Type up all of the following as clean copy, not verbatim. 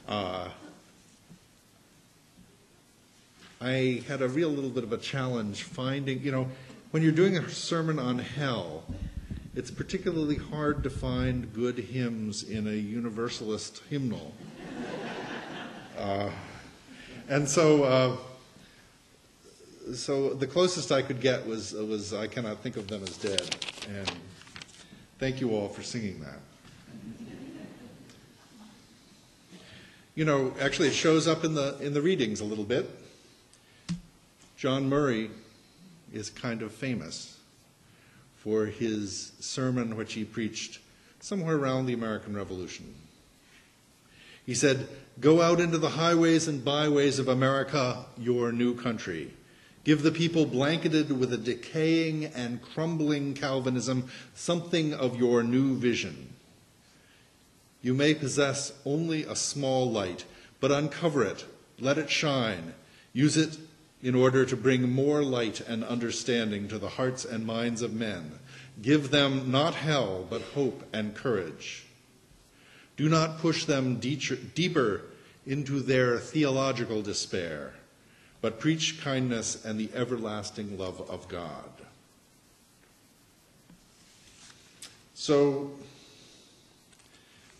I had a real little bit of a challenge finding, when you're doing a sermon on hell, it's particularly hard to find good hymns in a universalist hymnal. And so the closest I could get was I Cannot Think of Them as Dead. And thank you all for singing that. Actually it shows up in the readings a little bit. John Murray is kind of famous for his sermon which he preached somewhere around the American Revolution. He said, "Go out into the highways and byways of America, your new country. Give the people blanketed with a decaying and crumbling Calvinism something of your new vision. You may possess only a small light, but uncover it, let it shine. Use it in order to bring more light and understanding to the hearts and minds of men. Give them not hell, but hope and courage. Do not push them deeper into their theological despair, but preach kindness and the everlasting love of God." So,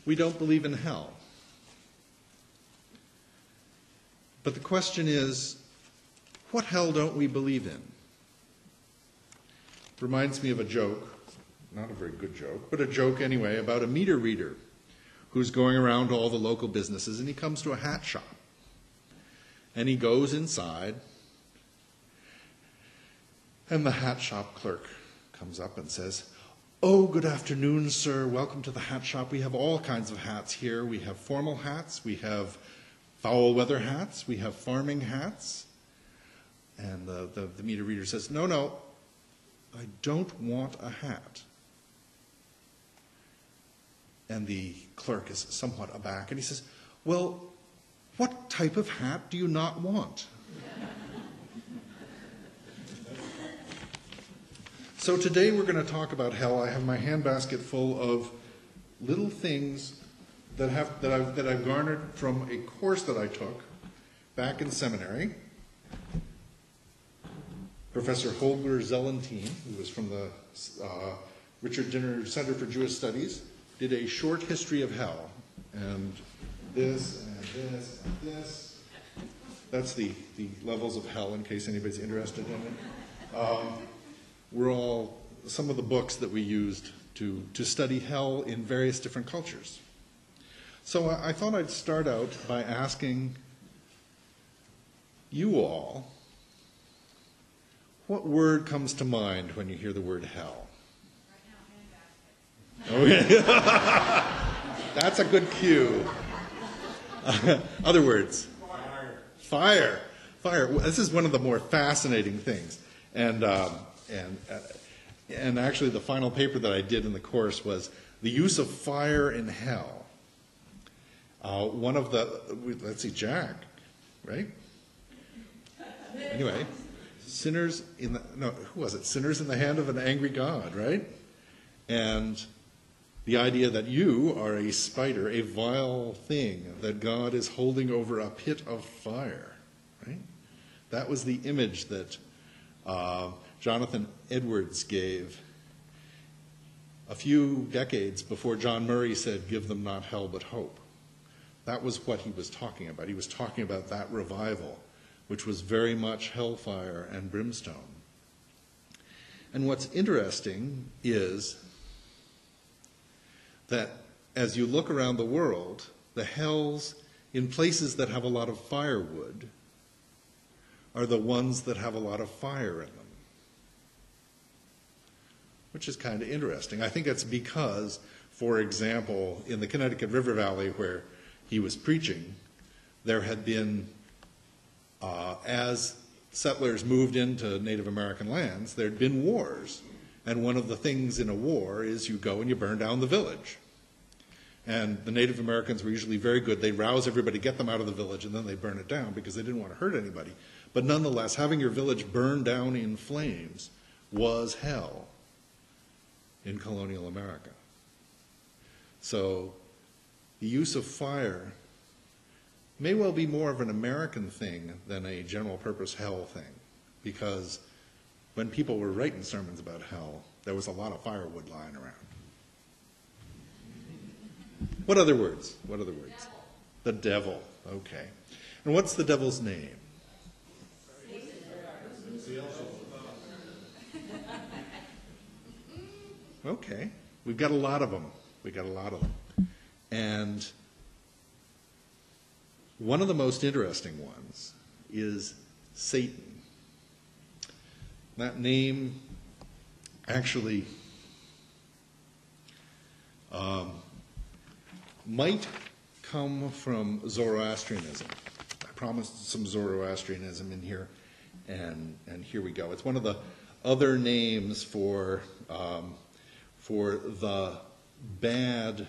we don't believe in hell. But the question is, what hell don't we believe in? Reminds me of a joke, not a very good joke, but a joke anyway, about a meter reader who's going around to all the local businesses, and he comes to a hat shop. And he goes inside, and the hat shop clerk comes up and says, "Oh, good afternoon, sir. Welcome to the hat shop. We have all kinds of hats here. We have formal hats, we have foul weather hats, we have farming hats." And the meter reader says, No, I don't want a hat." And the clerk is somewhat aback, and he says, "Well, what type of hat do you not want?" So today we're going to talk about hell. I have my handbasket full of little things that I've garnered from a course that I took back in seminary. Professor Holger Zellentine, who was from the Richard Dinner Center for Jewish Studies, did a short history of hell. And this and this and this. That's the levels of hell, in case anybody's interested in it. Were all some of the books that we used to study hell in various different cultures. So I thought I'd start out by asking you all, what word comes to mind when you hear the word hell? Okay. That's a good cue. Other words? Fire. Fire. This is one of the more fascinating things. And actually the final paper that I did in the course was the use of fire in hell. Let's see, Jack, right? Anyway, sinners who was it? Sinners in the hand of an angry God, right? And the idea that you are a spider, a vile thing that God is holding over a pit of fire, right? That was the image that Jonathan Edwards gave a few decades before John Murray said, "Give them not hell but hope." That was what he was talking about. He was talking about that revival, which was very much hellfire and brimstone. And what's interesting is that as you look around the world, the hells in places that have a lot of firewood are the ones that have a lot of fire in them, which is kind of interesting. I think it's because, for example, in the Connecticut River Valley where he was preaching, there had been, as settlers moved into Native American lands, there had been wars. And one of the things in a war is you go and you burn down the village. And the Native Americans were usually very good. They rouse everybody, get them out of the village, and then they burn it down because they didn't want to hurt anybody. But nonetheless, having your village burned down in flames was hell in colonial America. So the use of fire may well be more of an American thing than a general purpose hell thing, because when people were writing sermons about hell, there was a lot of firewood lying around. What other words? What other words? The devil. Okay. And what's the devil's name? Okay. We've got a lot of them. We've got a lot of them. And one of the most interesting ones is Satan. That name actually might come from Zoroastrianism. I promised some Zoroastrianism in here, and here we go. It's one of the other names for the bad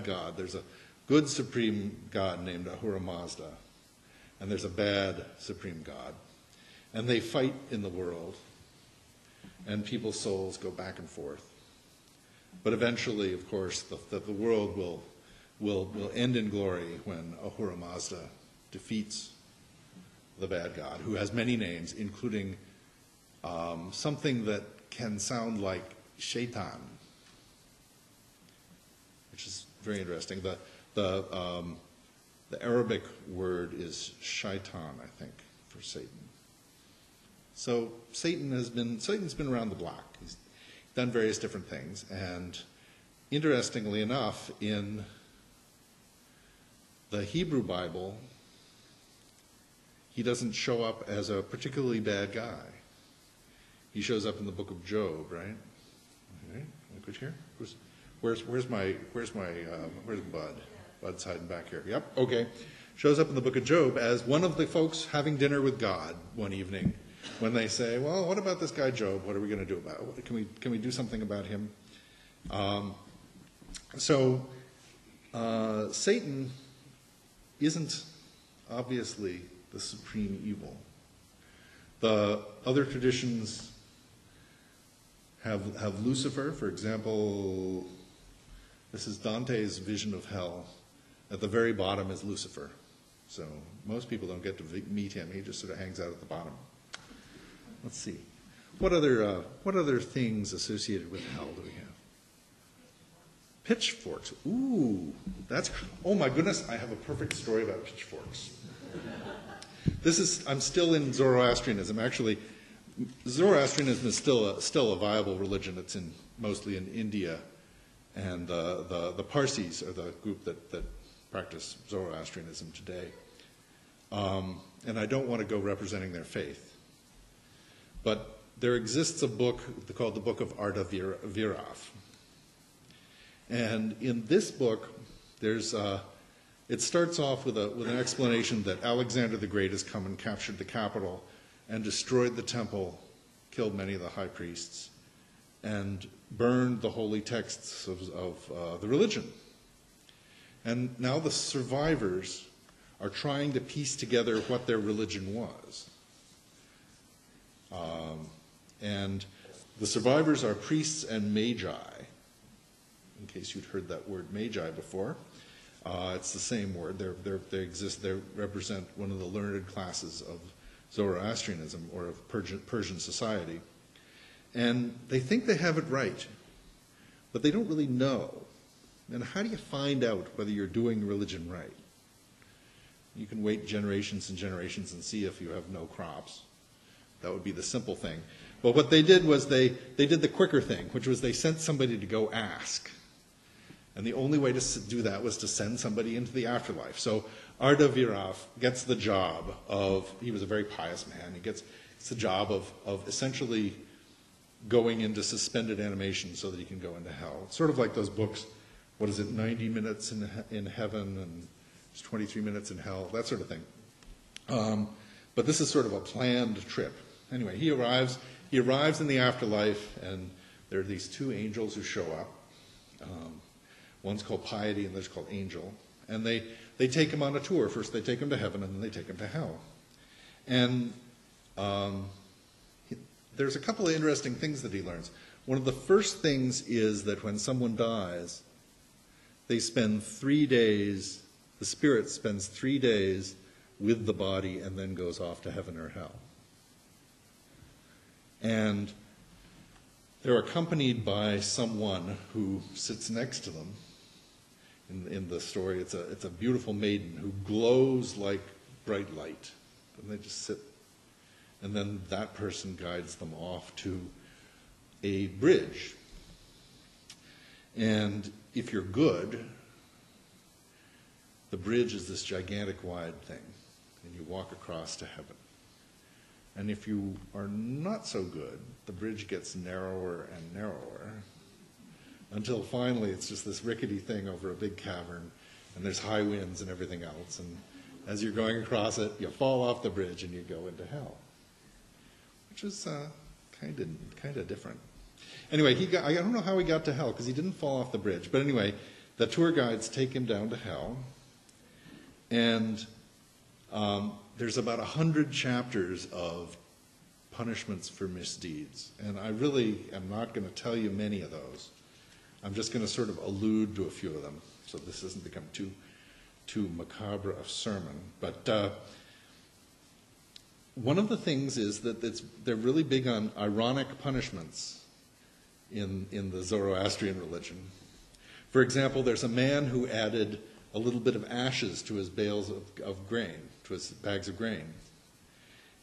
god. There's a good supreme god named Ahura Mazda, and there's a bad supreme god. And they fight in the world, and people's souls go back and forth. But eventually, of course, the world will end in glory when Ahura Mazda defeats the bad god, who has many names, including something that can sound like shaitan, which is very interesting. The Arabic word is shaitan, I think, for Satan. So Satan's been around the block. He's done various different things, and interestingly enough, in the Hebrew Bible, he doesn't show up as a particularly bad guy. He shows up in the book of Job, right? Okay, look here. Where's Bud? Bud's hiding back here. Yep. Okay. Shows up in the book of Job as one of the folks having dinner with God one evening, when they say, "Well, what about this guy Job? What are we going to do about it? Can we do something about him?" Satan isn't obviously the supreme evil. The other traditions have Lucifer, for example. This is Dante's vision of hell. At the very bottom is Lucifer. So most people don't get to meet him. He just sort of hangs out at the bottom. Let's see. What other things associated with hell do we have? Pitchforks. Ooh, oh my goodness, I have a perfect story about pitchforks. I'm still in Zoroastrianism. Actually, Zoroastrianism is still a viable religion. It's mostly in India, and the Parsis are the group that practice Zoroastrianism today. And I don't want to go representing their faith. But there exists a book called the Book of Arda Viraf. And in this book, it starts off with an explanation that Alexander the Great has come and captured the capital and destroyed the temple, killed many of the high priests, and burned the holy texts of the religion. And now the survivors are trying to piece together what their religion was. And the survivors are priests and magi, in case you'd heard that word magi before. It's the same word. They represent one of the learned classes of Zoroastrianism, or of Persian society. And they think they have it right, but they don't really know. And how do you find out whether you're doing religion right? You can wait generations and generations and see if you have no crops. That would be the simple thing. But what they did was they did the quicker thing, which was they sent somebody to go ask. And the only way to do that was to send somebody into the afterlife. So Arda Viraf gets the job of, he was a very pious man, he gets the job of essentially going into suspended animation so that he can go into hell. It's sort of like those books, what is it, 90 minutes in heaven and 23 minutes in hell, that sort of thing. But this is sort of a planned trip. Anyway, he arrives in the afterlife, and there are these two angels who show up. One's called Piety and the other's called Angel. And they take him on a tour. First they take him to heaven, and then they take him to hell. And there's a couple of interesting things that he learns. One of the first things is that when someone dies, they spend 3 days, the spirit spends 3 days with the body and then goes off to heaven or hell. And they're accompanied by someone who sits next to them. In the story, it's a beautiful maiden who glows like bright light. And they just sit. And then that person guides them off to a bridge. And if you're good, the bridge is this gigantic wide thing. And you walk across to heaven. And if you are not so good, the bridge gets narrower and narrower until finally it's just this rickety thing over a big cavern, and there's high winds and everything else. And as you're going across it, you fall off the bridge and you go into hell, which is kind of different. Anyway, I don't know how he got to hell because he didn't fall off the bridge. But anyway, the tour guides take him down to hell, and there's about 100 chapters of punishments for misdeeds. And I really am not going to tell you many of those. I'm just going to sort of allude to a few of them, so this doesn't become too macabre a sermon. But one of the things is that they're really big on ironic punishments in the Zoroastrian religion. For example, there's a man who added a little bit of ashes to his bales of grain, to his bags of grain.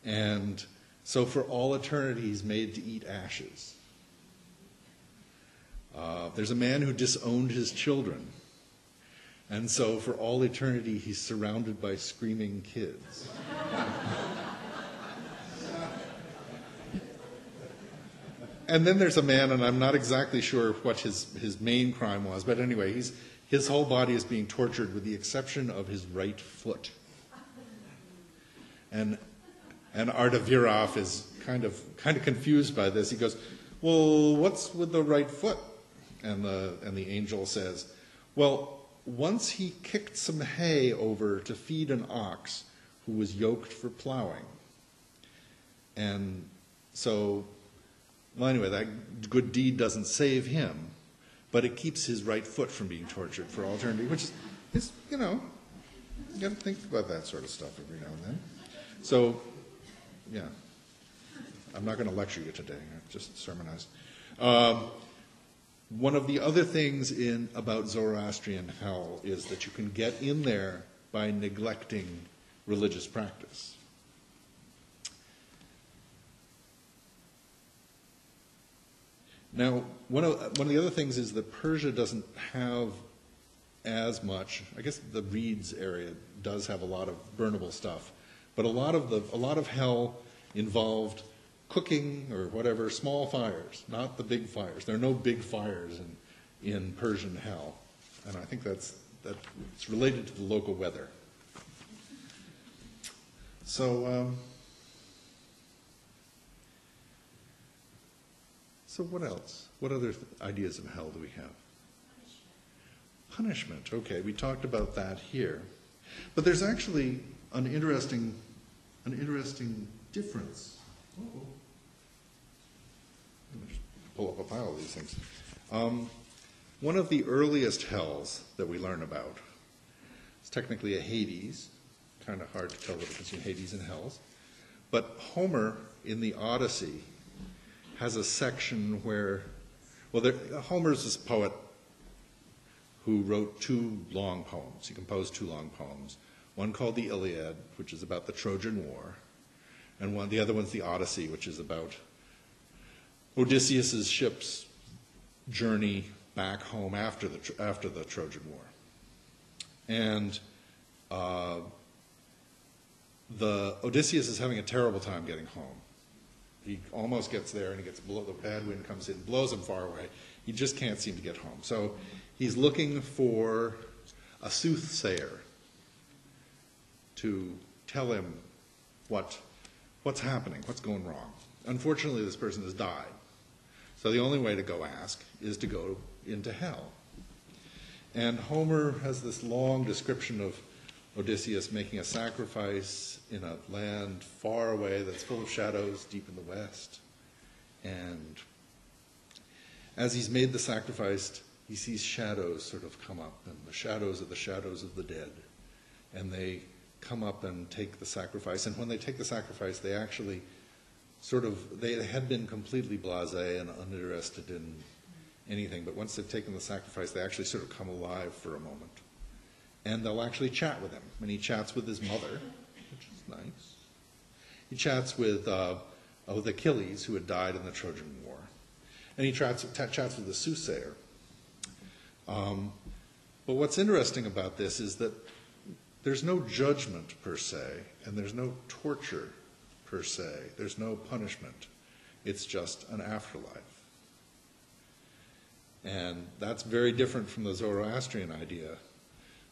And so for all eternity, he's made to eat ashes. There's a man who disowned his children. And so for all eternity, he's surrounded by screaming kids. And then there's a man, and I'm not exactly sure what his main crime was, but anyway, his whole body is being tortured with the exception of his right foot. And Artavirov is kind of confused by this. He goes, "Well, what's with the right foot?" And the angel says, "Well, once he kicked some hay over to feed an ox who was yoked for plowing. And so, well, anyway, that good deed doesn't save him, but it keeps his right foot from being tortured for all eternity," which is you got to think about that sort of stuff every now and then. So, yeah, I'm not going to lecture you today. I've just sermonized. One of the other things about Zoroastrian hell is that you can get in there by neglecting religious practice. Now, one of the other things is that Persia doesn't have as much. I guess the Reeds area does have a lot of burnable stuff, but a lot of hell involved cooking or whatever, small fires, not the big fires. There are no big fires in Persian hell, and I think it's related to the local weather. So what else? What other ideas of hell do we have? Punishment. Okay, we talked about that here, but there's actually an interesting difference. Uh-oh. Let me just pull up a pile of these things. One of the earliest hells that we learn about is technically a Hades. Kind of hard to tell the difference between Hades and hells. But Homer in the Odyssey has a section where, Homer's this poet who wrote 2 long poems. He composed 2 long poems. One called the Iliad, which is about the Trojan War, and the other one's the Odyssey, which is about Odysseus' ship's journey back home after the Trojan War. And the Odysseus is having a terrible time getting home. He almost gets there, and the bad wind comes in, blows him far away. He just can't seem to get home. So he's looking for a soothsayer to tell him what's happening, what's going wrong. Unfortunately, this person has died. So the only way to go ask is to go into hell. And Homer has this long description of Odysseus making a sacrifice in a land far away that's full of shadows deep in the west. And as he's made the sacrifice, he sees shadows sort of come up, and the shadows of the dead. and they come up and take the sacrifice. And when they take the sacrifice, they actually they had been completely blasé and uninterested in anything, but once they've taken the sacrifice, they actually sort of come alive for a moment. And they'll actually chat with him. And he chats with his mother, which is nice. He chats with Achilles, who had died in the Trojan War. And he chats with the soothsayer. But what's interesting about this is that there's no judgment per se, and there's no torture per se. There's no punishment. It's just an afterlife. And that's very different from the Zoroastrian idea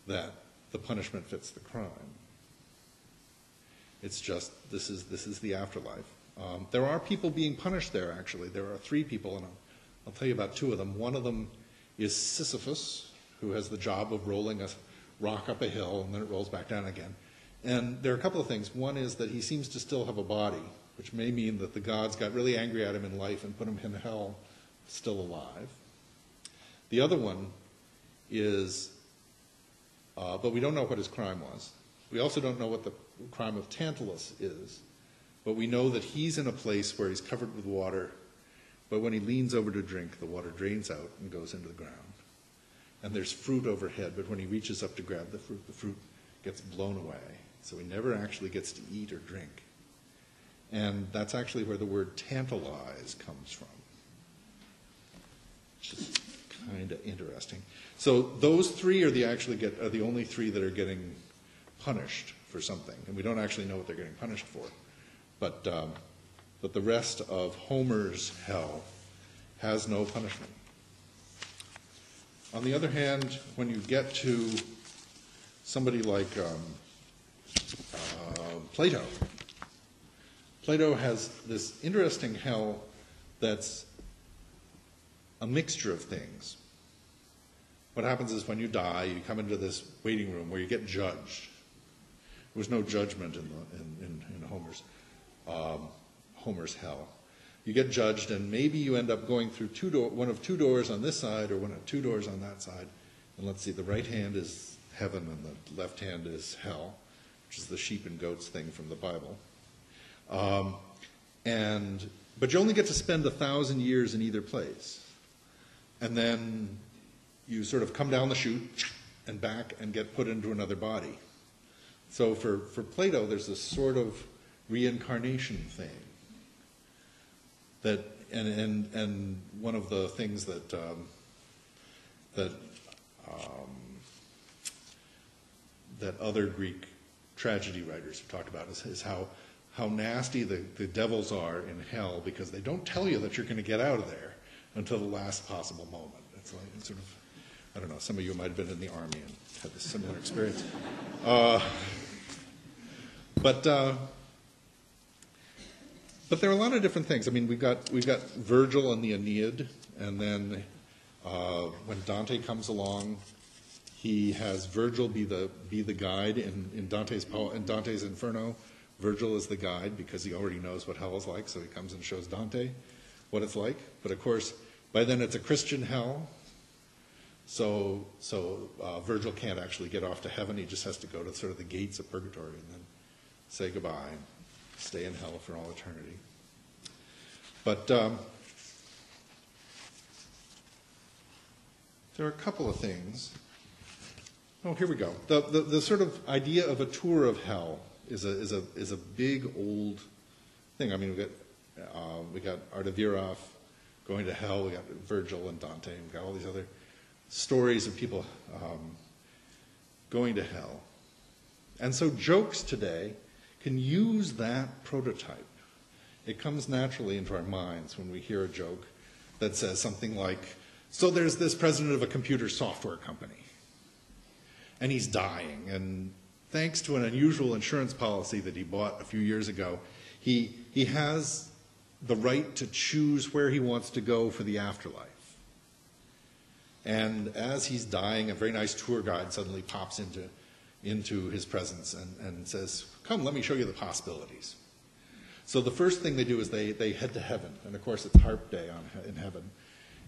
that the punishment fits the crime. It's just, this is the afterlife. There are people being punished there, actually. There are 3 people, and I'll tell you about 2 of them. One of them is Sisyphus, who has the job of rolling a rock up a hill, and then it rolls back down again. And there are a couple of things. One is that he seems to still have a body, which may mean that the gods got really angry at him in life and put him in hell, still alive. The other one is, but we don't know what his crime was. We also don't know what the crime of Tantalus is, but we know that he's in a place where he's covered with water, but when he leans over to drink, the water drains out and goes into the ground. And there's fruit overhead, but when he reaches up to grab the fruit gets blown away. So he never actually gets to eat or drink. And that's actually where the word tantalize comes from, which is kind of interesting. So those 3 are the only 3 that are getting punished for something, and we don't actually know what they're getting punished for. But the rest of Homer's hell has no punishment. On the other hand, when you get to somebody like Plato, Plato has this interesting hell that's a mixture of things. What happens is when you die, you come into this waiting room where you get judged. There was no judgment in Homer's hell. You get judged, and maybe you end up going through one of 2 doors on this side or one of 2 doors on that side. And let's see, the right hand is heaven and the left hand is hell, which is the sheep and goats thing from the Bible. But you only get to spend 1,000 years in either place. And then you sort of come down the chute and back and get put into another body. So for Plato, there's this sort of reincarnation thing. That and one of the things that other Greek tragedy writers have talked about is how nasty the devils are in hell, because they don't tell you that you're going to get out of there until the last possible moment. It's like sort of, I don't know, some of you might have been in the army and had this similar experience. But there are a lot of different things. I mean, we've got Virgil and the Aeneid, and then when Dante comes along, he has Virgil be the guide in Dante's Inferno. Virgil is the guide because he already knows what hell is like, so he comes and shows Dante what it's like. But of course, by then it's a Christian hell, so Virgil can't actually get off to heaven. He just has to go to sort of the gates of purgatory and then say goodbye, stay in hell for all eternity. But there are a couple of things. Oh, here we go. The sort of idea of a tour of hell is a big old thing. I mean, we got Artavirov going to hell. We got Virgil and Dante. And we got all these other stories of people going to hell. And so jokes today can use that prototype. It comes naturally into our minds when we hear a joke that says something like, so there's this president of a computer software company, and he's dying, and thanks to an unusual insurance policy that he bought a few years ago, he has the right to choose where he wants to go for the afterlife. And as he's dying, a very nice tour guide suddenly pops into his presence and says, come, let me show you the possibilities. So the first thing they do is they head to heaven. And of course, it's harp day in heaven.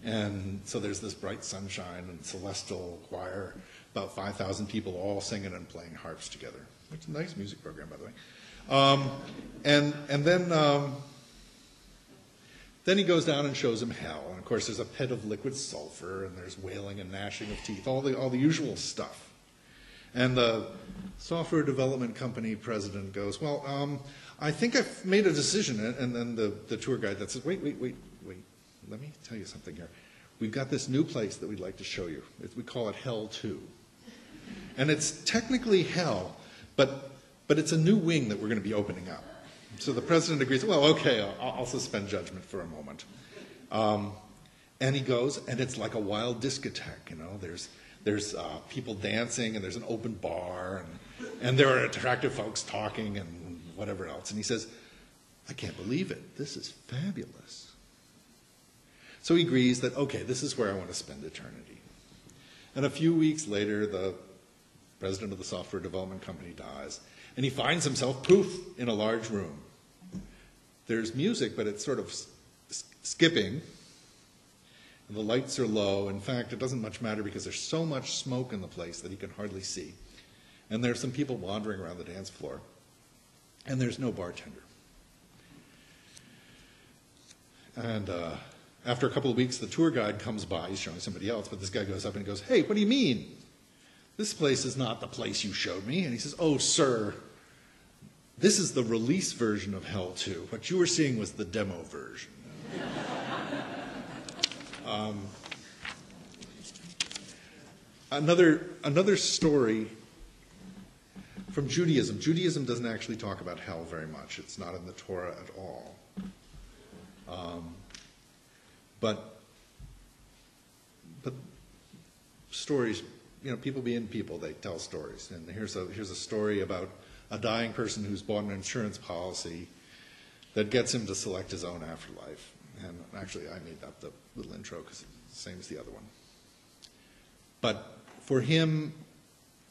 And so there's this bright sunshine and celestial choir about 5,000 people all singing and playing harps together. It's a nice music program, by the way. And then he goes down and shows him hell. And of course, there's a pit of liquid sulfur, and there's wailing and gnashing of teeth, all the usual stuff. And the software development company president goes, well, I think I've made a decision. And then the tour guide that says, wait, let me tell you something here. We've got this new place that we'd like to show you. We call it Hell 2. And it's technically hell, but it's a new wing that we're going to be opening up. So the president agrees, well, okay, I'll suspend judgment for a moment. And he goes, and it's like a wild discotheque, you know. There's people dancing, and there's an open bar, and there are attractive folks talking and whatever else. And he says, I can't believe it. This is fabulous. So he agrees that, okay, this is where I want to spend eternity. And a few weeks later, the president of the software development company dies, and he finds himself, poof, in a large room. There's music, but it's sort of skipping, and the lights are low. In fact, it doesn't much matter because there's so much smoke in the place that he can hardly see. And there's some people wandering around the dance floor, and there's no bartender. And after a couple of weeks, the tour guide comes by. He's showing somebody else, but this guy goes up and goes, hey, what do you mean? This place is not the place you showed me. And he says, oh, sir, this is the release version of Hell 2. What you were seeing was the demo version. Another story from Judaism. Judaism doesn't actually talk about hell very much. It's not in the Torah at all. But stories, you know, people being people, they tell stories. And here's a story about a dying person who's bought an insurance policy that gets him to select his own afterlife. And actually, I made up the little intro because it's the same as the other one. But for him,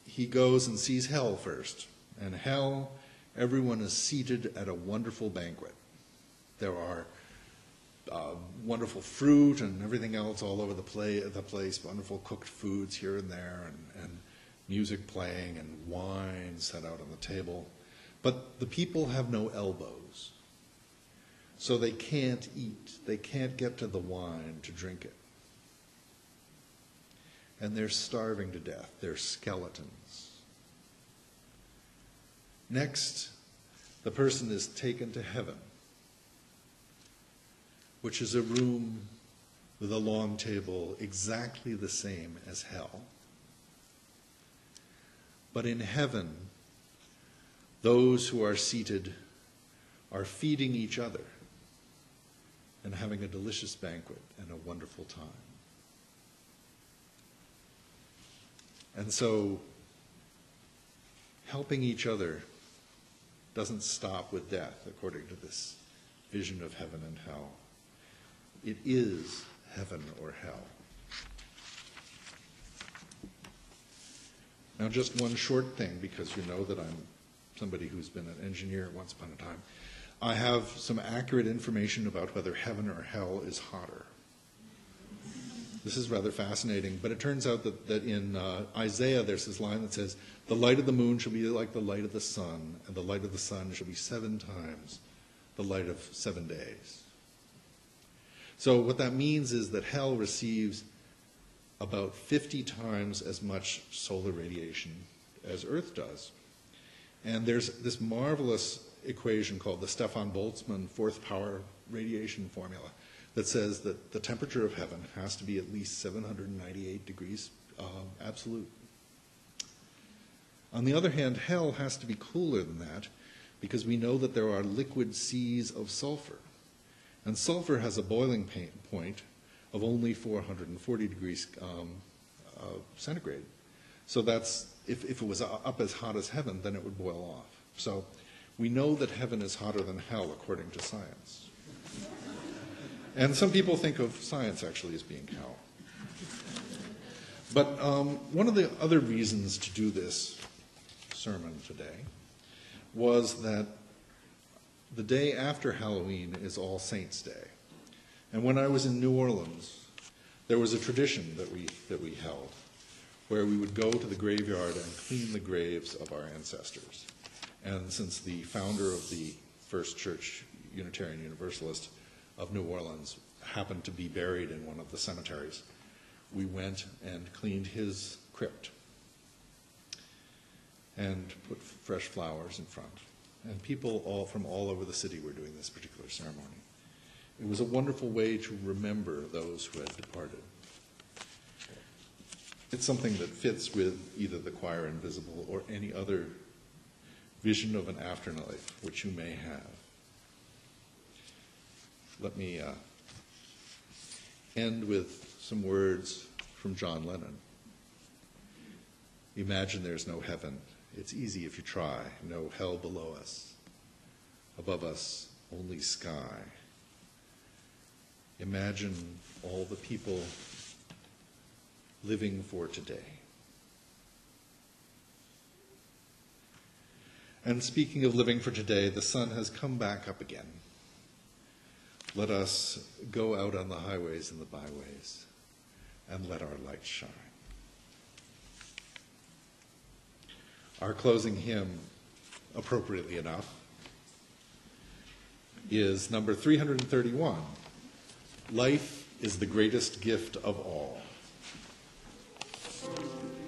he goes and sees hell first. And hell, everyone is seated at a wonderful banquet. There are wonderful fruit and everything else all over the place, wonderful cooked foods here and there, and music playing and wine set out on the table. But the people have no elbows, so they can't eat. They can't get to the wine to drink it. And they're starving to death. They're skeletons. Next, the person is taken to heaven, which is a room with a long table exactly the same as hell. But in heaven, those who are seated are feeding each other and having a delicious banquet and a wonderful time. And so, helping each other doesn't stop with death, according to this vision of heaven and hell. It is heaven or hell. Now, just one short thing, because you know that I'm somebody who's been an engineer once upon a time. I have some accurate information about whether heaven or hell is hotter. This is rather fascinating, but it turns out that in Isaiah there's this line that says, the light of the moon shall be like the light of the sun, and the light of the sun shall be 7 times the light of 7 days. So what that means is that hell receives about 50 times as much solar radiation as Earth does. And there's this marvelous equation called the Stefan Boltzmann fourth power radiation formula that says that the temperature of heaven has to be at least 798 degrees absolute. On the other hand, hell has to be cooler than that because we know that there are liquid seas of sulfur. And sulfur has a boiling point of only 440 degrees centigrade. So that's, if it was up as hot as heaven, then it would boil off. So we know that heaven is hotter than hell according to science. And some people think of science actually as being hell. But one of the other reasons to do this sermon today was that the day after Halloween is All Saints' Day. And when I was in New Orleans, there was a tradition that we held where we would go to the graveyard and clean the graves of our ancestors. And since the founder of the First Church, Unitarian Universalist of New Orleans, happened to be buried in one of the cemeteries, we went and cleaned his crypt and put fresh flowers in front. And people from all over the city were doing this particular ceremony. It was a wonderful way to remember those who had departed. It's something that fits with either the Choir Invisible or any other vision of an afterlife which you may have. Let me end with some words from John Lennon. Imagine there's no heaven. It's easy if you try. No hell below us. Above us, only sky. Imagine all the people living for today. And speaking of living for today, the sun has come back up again. Let us go out on the highways and the byways and let our light shine. Our closing hymn, appropriately enough, is number 331, Life is the Greatest Gift of All.